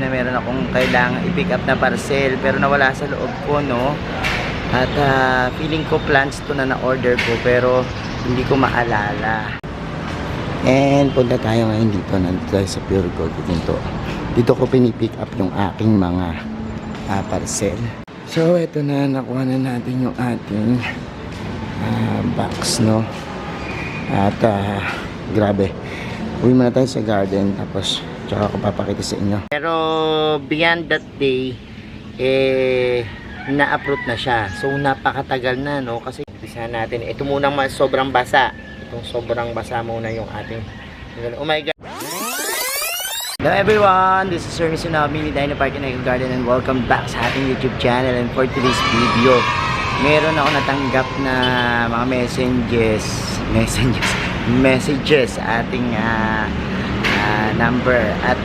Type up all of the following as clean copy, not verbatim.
na meron akong kailangan i-pick up na parcel pero nawala sa loob ko, no? At feeling ko plans to na order ko pero hindi ko maalala. And punta tayo ngayon dito, nandito tayo sa Pure Gold dito ko pinipick up yung aking mga parcel. So eto na, nakuha na natin yung ating box, no? At grabe, uwi muna tayo sa garden tapos tsaka ako papakita sa inyo. Pero beyond that day na-upload na siya, so napakatagal na, no? Kasi umpisa natin, ito munang sobrang basa, itong sobrang basa muna yung ating, oh my god. Hello everyone, this is Sir Tsunami ni Dino Park and Eco Garden and welcome back sa ating YouTube channel. And for today's video, meron ako natanggap na mga messages sa ating number. At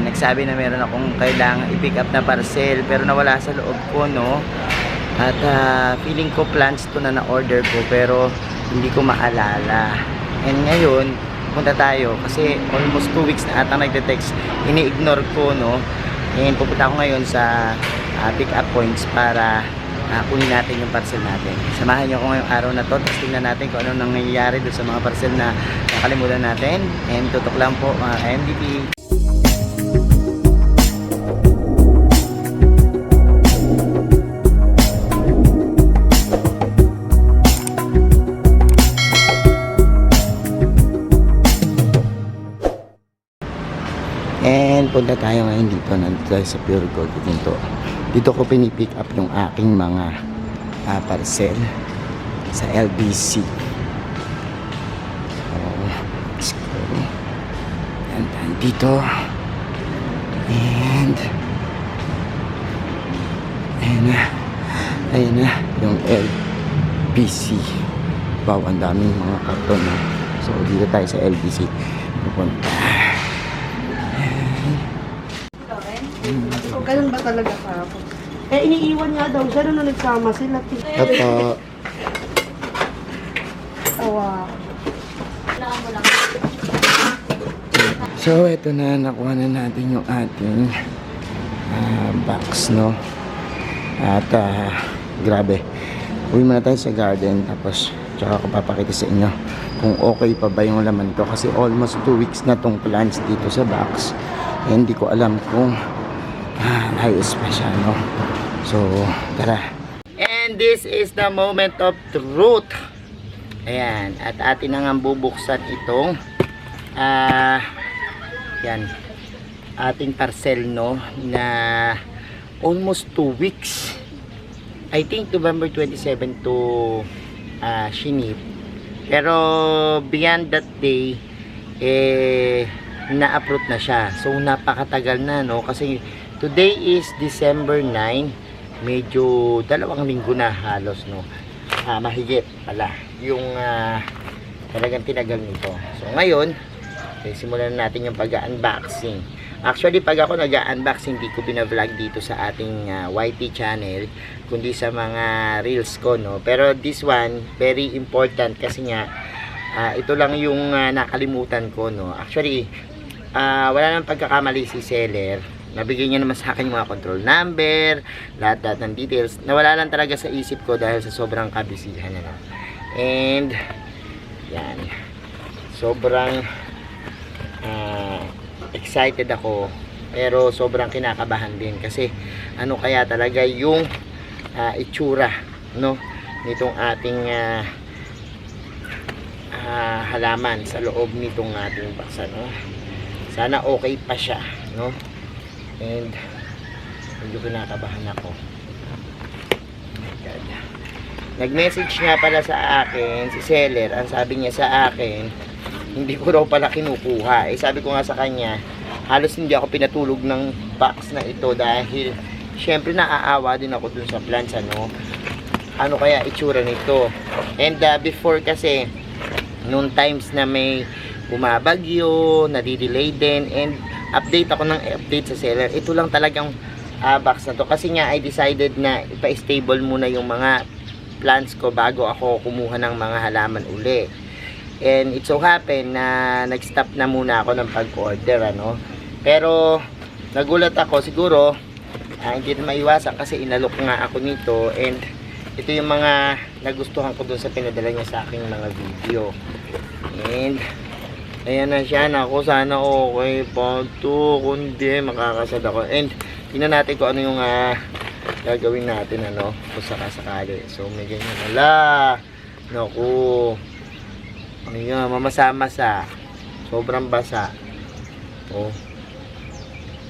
nagsabi na meron akong kailangan i-pick up na parcel pero nawala sa loob ko, no? At feeling ko plans to na order ko pero hindi ko maalala. And ngayon punta tayo kasi almost 2 weeks na ata nagte-text, ini-ignore ko, no? And pupunta ako ngayon sa pick up points para kunin natin yung parcel natin. Samahan nyo ako ngayong araw na to, tapos tingnan natin kung ano nangyayari doon sa mga parcel na nakalimutan natin. And tutok lang po mga MDP. And punta tayo ngayon dito, nandito tayo sa Pure Gold dito ko pinipick up yung aking mga parcel sa LBC. So let's go. And dito and ayun na yung LBC. Wow, ang daming mga karton, no? So dito tayo sa LBC pupunta. So, ganun ba talaga kahapon? Eh, iniiwan nga daw siya nung nagsama sila. Opo. Tawa. So, eto na, nakuha na natin yung ating box, no? At grabe, uwi muna tayo sa garden tapos tsaka ako papakita sa inyo kung okay pa ba yung laman to kasi almost 2 weeks na tong plants dito sa box. Hindi ko alam kung ayos pa siya, no? So, tara. And this is the moment of truth. Ayan, at atin na nga bubuksan itong yan, ating parcel, no, na almost 2 weeks. I think November 27 to shinip. Pero beyond that day na-upload na siya. So napakatagal na, no? Kasi today is December 9. Medyo 2 linggo na halos, no? Mahigit pala yung talagang tinagal nito. So ngayon, simulan natin yung pag-unboxing. Actually, pag ako nag-unboxing, hindi ko bina-vlog dito sa ating YT channel, kundi sa mga reels ko, no? Pero this one, very important kasi nga ito lang yung nakalimutan ko, no? Actually, wala nang pagkakamali si seller. Nabigay niya naman sa akin yung mga control number, lahat ng details. Nawala lang talaga sa isip ko dahil sa sobrang kabisihan, ano. And yan, sobrang excited ako pero sobrang kinakabahan din kasi ano kaya talaga yung itsura, no, nitong ating halaman sa loob nitong ating box, no? Sana okay pa siya, no? And medyo kinakabahan ako. Oh my God. Nag-message nga pala sa akin si seller. Ang sabi niya sa akin, hindi ko raw pala kinukuha. Sabi ko nga sa kanya, halos hindi ako pinatulog ng box na ito dahil syempre naaawa din ako dun sa plants, ano? Ano kaya itsura nito? And before kasi noon times na may bumabagyo, nadidelay din, and update ako ng update sa seller. Ito lang talagang box na to kasi nga I decided na ipa-stable muna yung mga plants ko bago ako kumuha ng mga halaman uli. And it so happen na nag-stop na muna ako ng pag-order, ano. Pero nagulat ako siguro, hindi na maiwasan kasi inalok nga ako nito, and ito yung mga nagustuhan ko dun sa pinadala niya sa aking mga video. And ayan na siya. Naku, sana okay pa to, kundi makakasad ako. And tingnan natin kung ano yung gagawin natin, ano, kung sakasakali. So may ganyan. Wala, naku, ayan, mamasa-masa, sobrang basa. Oh,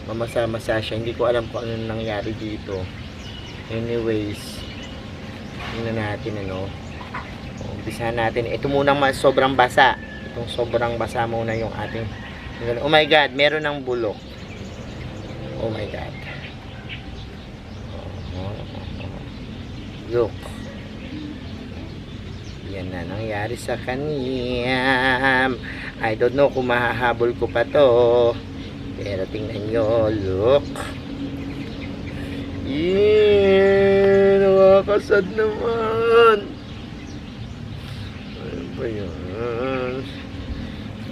mamasa-masa siya. Hindi ko alam kung ano nangyari dito. Anyways, tingnan natin, ano. Umpisahan natin. Ito munang sobrang basa. Itong sobrang basa muna yung ating. Oh my God, meron ng bulok. Oh my God. Look. Yan na nangyari sa kanya. I don't know kung mahahabol ko pa to. Pero tingnan nyo. Look. Yee, nakakasad naman. Ano ba yun?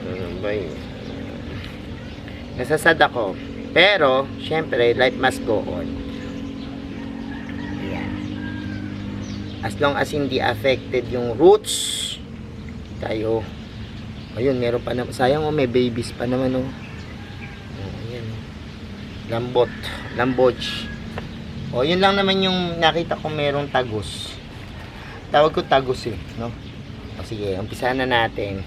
Ano ba yun? Nasasad ako. Pero, syempre, life must go on. Ayan. As long as hindi affected yung roots, tayo. Ayun, meron pa naman. Sayang, oh, may babies pa naman, oh. Ayan. Lambot. Lamboch. O, yun lang naman yung nakita ko merong tagos. Tawag ko tagos eh, no? O, sige, umpisahan na natin.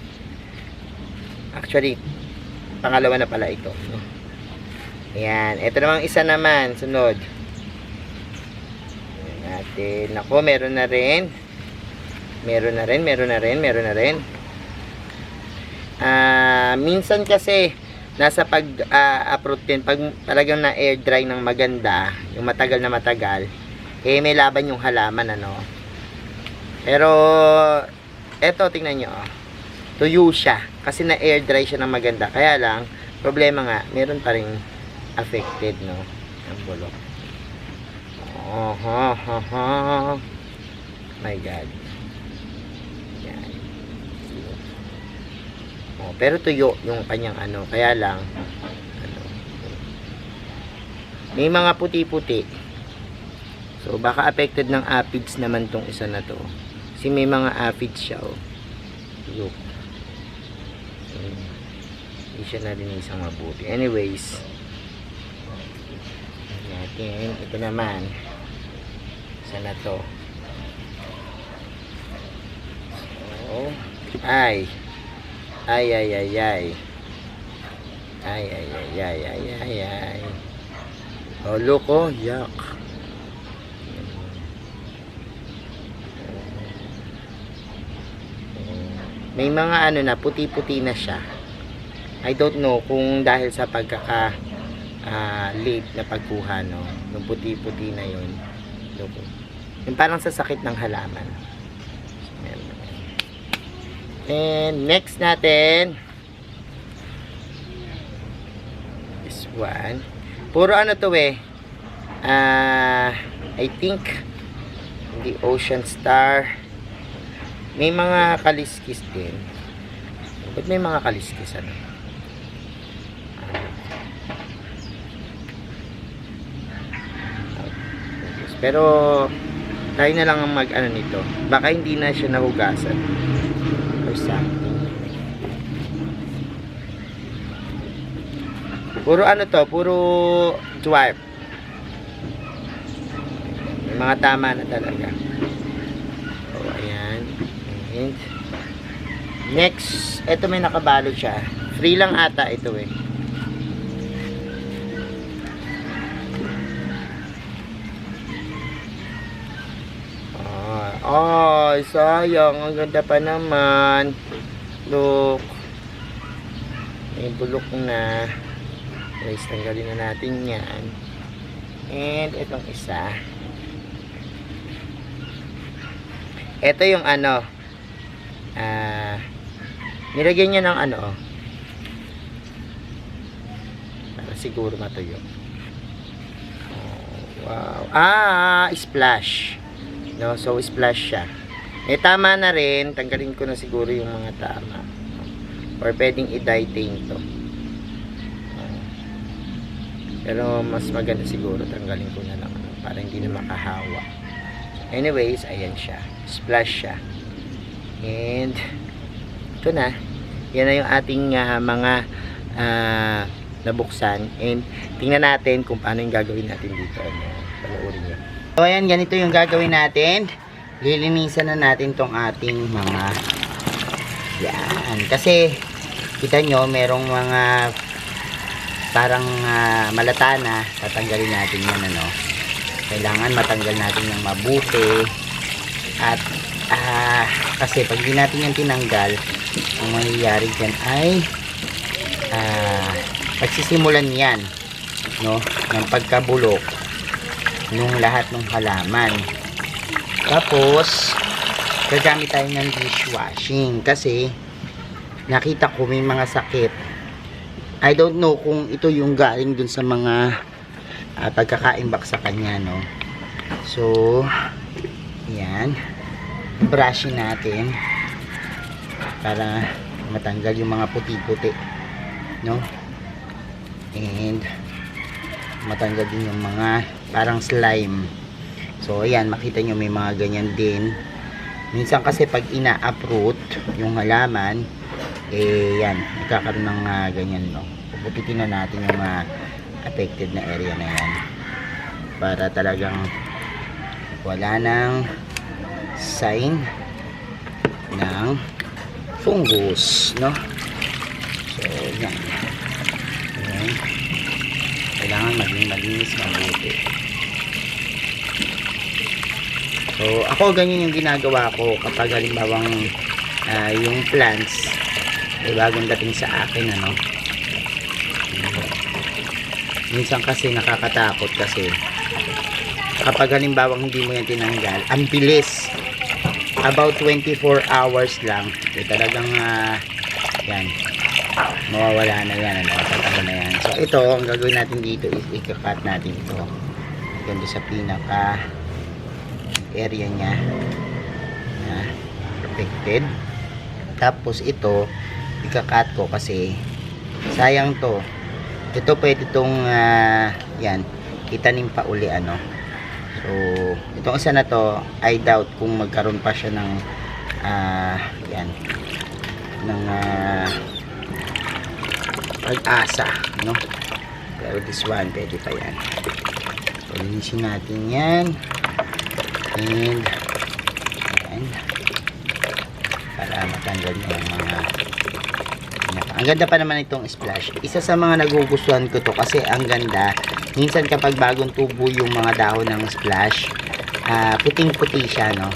Actually, pangalawa na pala ito, no? Ayan, ito namang isa naman, sunod. Ayan natin. Ako, meron na rin. Meron na rin. Minsan kasi, nasa pag-uproot din, pag talagang na air dry ng maganda, yung matagal na matagal, eh may laban yung halaman, ano. Pero eto, tingnan nyo, tuyo siya kasi na air dry siya ng maganda, kaya lang problema nga, meron pa ring affected, no, ang bulok. My God. Yan. Pero tuyo yung kanyang ano, kaya lang ano, may mga puti-puti. So baka affected ng aphids naman tong isa na to. Kasi may mga aphids siya, oh. Look. Hindi siya narinisang mabuti. Anyways, natin ito naman. Isa na to. So, ay. Oh, look, oh, yuck. May mga ano na, puti-puti na siya. I don't know kung dahil sa pagkaka late na pagkuha, no? Yung puti-puti na yun. Look, yung parang sa sakit ng halaman. And next natin, this one. Puro ano to eh. I think the Ocean Star. May mga kaliskis din. Ba't may mga kaliskis, ano? Pero tayo na lang ang mag ano nito. Baka hindi na siya nahugasan or something. Puro ano to, puro dwarf. May mga tama na talaga. So ayan. And next, eto may nakabalot siya. Free lang ata ito eh. Ay, sayang. Ang ganda pa naman. Look. May bulok na. Guys, tanggalin na natin yan. And itong isa. Ito yung ano. Nilagyan niya ng ano. Para siguro matuyo. Oh, wow. Splash. No, so splash siya. Eh tama na rin, tanggalin ko na siguro yung mga tama. Or pwedeng i-dye to. Pero mas maganda siguro tanggalin ko na lang para hindi na makahawa. Anyways, ayan siya. Splash siya. And ito na. Yan na yung ating mga nabuksan. And tingnan natin kung paano yung gagawin natin dito. Panoorin nyo. So ayan, ganito yung gagawin natin. Lilinisan na natin tong ating mga yan. Kasi kita nyo, merong mga parang malata na. Tatanggalin natin yan, ano. Kailangan matanggal natin yung mabuti. At kasi pag di natin yan tinanggal, ang mangyayari dyan ay pagsisimulan yan, no, ng pagkabulok nung lahat ng halaman. Tapos gagamit tayo ng dishwashing kasi nakita ko may mga sakit. I don't know kung ito yung galing dun sa mga pagkakaimbak sa kanya, no. So yan, brushing natin para matanggal yung mga puti-puti, no, and matanggal din yung mga parang slime. So ayan, makita nyo may mga ganyan din. Minsan kasi pag ina-uproot yung halaman, yan, nagkakaroon ng ganyan, no. Puputitin na natin yung affected na area na yan para talagang wala nang sign ng fungus, no. So yan, kailangan maging malinis, mabuti. So ako ganyan yung ginagawa ko kapag halimbawang yung plants ay bagong dating sa akin, ano. Minsan kasi nakakatakot kasi kapag halimbawang hindi mo yan tinanggal, ang bilis, about 24 hours lang, talagang yan, mawawala na yan, ano, tatanggal na yan. So ito, ang gagawin natin dito is ika-cut natin ito ganda sa pinaka area nya protected. Tapos ito ika-cut ko kasi sayang to. Ito pwede itong yan, itanim pa uli, ano. So itong isa na to, I doubt kung magkaroon pa siya ng yan, ng pag-asa, no. Pero this one pwede pa yan. So linisin natin yan, and yan, para matanggal yung mga ang ganda pa naman itong splash. Isa sa mga nagugustuhan ko to kasi ang ganda. Minsan kapag bagong tubo yung mga dahon ng splash, puting-puti siya, no.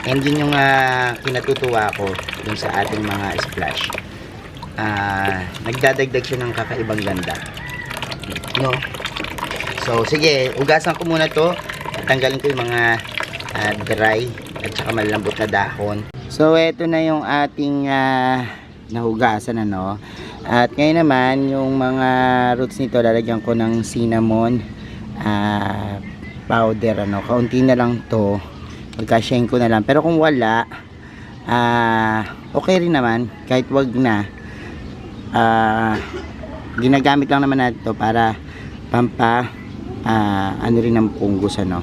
And yun yung kinatutuwa ko dun sa ating mga splash. Nagdadagdag siya ng kakaibang ganda, no. So sige, ugasan ko muna to. Tanggalin ko yung mga dry at saka malambot na dahon. So eto na yung ating nahugasan, ano. At ngayon naman yung mga roots nito lalagyan ko ng cinnamon powder, ano. Kaunti na lang to, magka-shake ko na lang, pero kung wala okay rin naman, kahit wag na. Ginagamit lang naman natin to para pampa ano rin ng fungus, ano,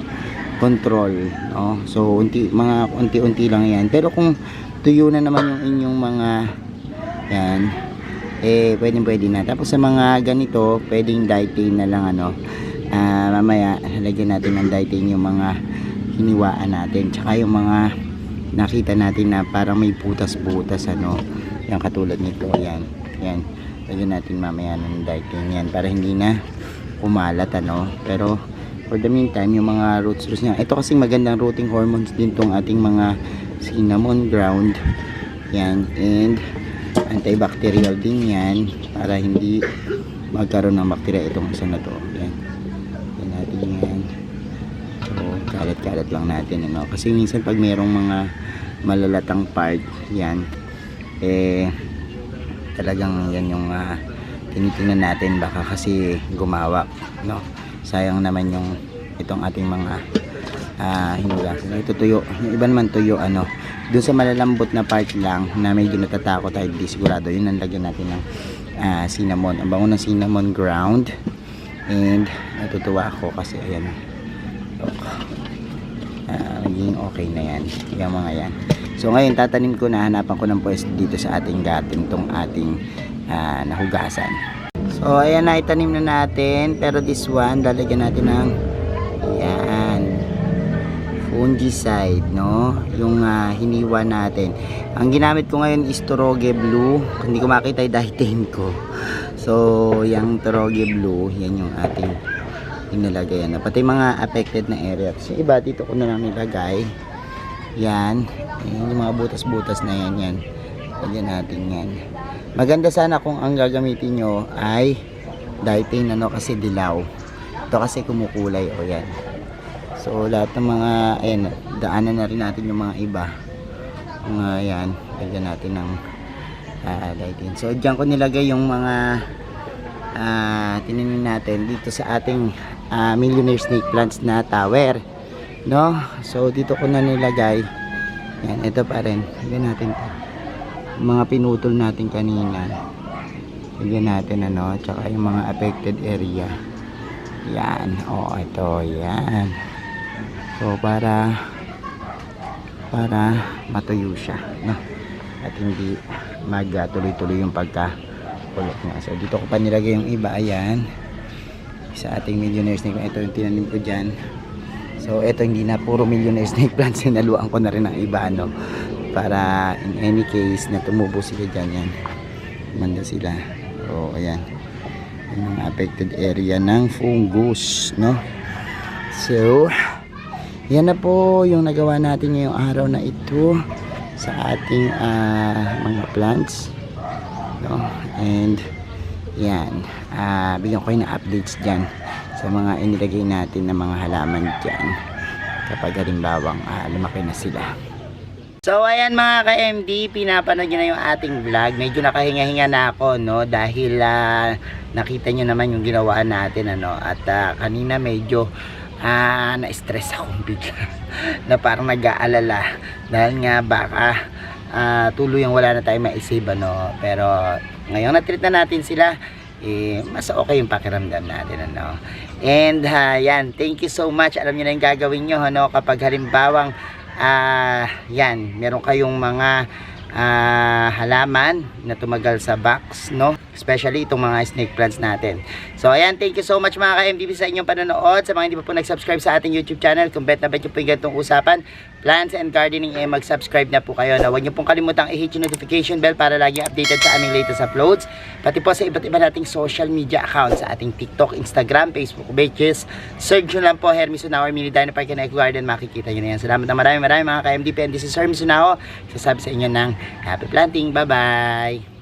control, no. So mga unti-unti lang yan, pero kung tuyo na naman yung inyong mga yan, pwede na. Tapos sa mga ganito, pwedeng dietane na lang, ano. Mamaya lagyan natin ng dietane yung mga hiniwaan natin, tsaka yung mga nakita natin na parang may butas-butas, ano, yung katulad nito, yan, lagyan natin mamaya ng dietane yan para hindi na kumalat, ano. Pero for the meantime, yung mga roots niya, ito kasing magandang rooting hormones din tong ating mga cinnamon ground, yan, and antibacterial din yan para hindi magkaroon ng bakterya itong isa na to. Yan natin yan. So kalat-kalat lang natin, ano, kasi minsan pag mayroong mga malalatang part yan, talagang yan yung tinitingnan natin, baka kasi gumawak, no. Sayang naman yung itong ating mga hinugasan. Ito tuyo, yung iba naman tuyo, ano. Doon sa malalambot na part lang na medyo natatakot tayo, di sigurado, yun ang lagyan natin ng cinnamon. Ang bango ng cinnamon ground, And natutuwa ako kasi ayan, naging okay na yan yung mga yan. So ngayon tatanim ko na, hanapan ko ng pwesto dito sa ating garden tong ating nahugasan. So ayan na, itanim na natin, pero this one lalagyan natin ng yan fungicide, no, yung hiniwa natin. Ang ginamit ko ngayon is Toroge Blue. Hindi ko makita yung dahitin ko. So yung Toroge Blue, yan yung ating inilagay na, pati mga affected na areas. Yung iba dito ko na lang nilagay. Yan, yung mga butas-butas na yan. Lagyan natin yan. Maganda sana kung ang gagamitin nyo ay dietane, ano, kasi dilaw. Ito kasi kumukulay, o yan. So lahat ng mga, ayan, daanan na rin natin yung mga iba. Mga yan, lagyan natin ng dietane. So dyan ko nilagay yung mga tinanim natin dito sa ating millionaire snake plants na tower, no? So dito ko na nilagay yan, ito pa rin, lagyan natin ito. Mga pinutol natin kanina, lagyan natin, ano, tsaka yung mga affected area yan, ito, yan. So para matuyo siya, no? At hindi magtuloy-tuloy yung pagkakulok niya. So dito ko pa nilagay yung iba, ayan, sa ating millionaire snake. Ito yung tinanim ko dyan. So ito hindi na puro millionaire snake plants, sinaluan ko na rin ang iba, no, para in any case na tumubo sila dyan, yan, manda sila. So ayan, yung mga affected area ng fungus, no? So yan na po yung nagawa natin ngayong araw na ito sa ating mga plants, no? And yan, bigyan ko kayo ng updates dyan sa mga inilagay natin na mga halaman dyan kapag halimbawang lumaki na sila. So ayan mga ka-MD, pinapanood nyo na yung ating vlog. Medyo nakahinga-hinga na ako, no, dahil nakita nyo naman yung ginawa natin, ano, at kanina medyo na-stress akong bigla na parang nag-aalala dahil nga baka tuluyang wala na tayong ma-save, ano. Pero ngayon na-treat na natin sila, mas okay yung pakiramdam natin, ano. And yan, thank you so much. Alam niyo na yung gagawin nyo, ano, kapag halimbawang yan, meron kayong mga halaman na tumagal sa box, no, especially itong mga snake plants natin. So ayan, thank you so much mga ka-MDB sa inyong panonood. Sa mga hindi pa po nag-subscribe sa ating YouTube channel, kung bet na bet nyo po yung ganitong usapan, plants and gardening, mag-subscribe na po kayo, na huwag nyo pong kalimutang i-hit yung notification bell para lagi updated sa aming latest uploads, pati po sa iba't iba nating social media accounts, sa ating TikTok, Instagram, Facebook pages. Search nyo lang po Hermes Unao Mini Dino Park and Eco Garden, makikita nyo na yan. Salamat na maraming mga ka-MDB, and this is Hermes Unao, sasabi sa inyo ng happy planting. Bye bye.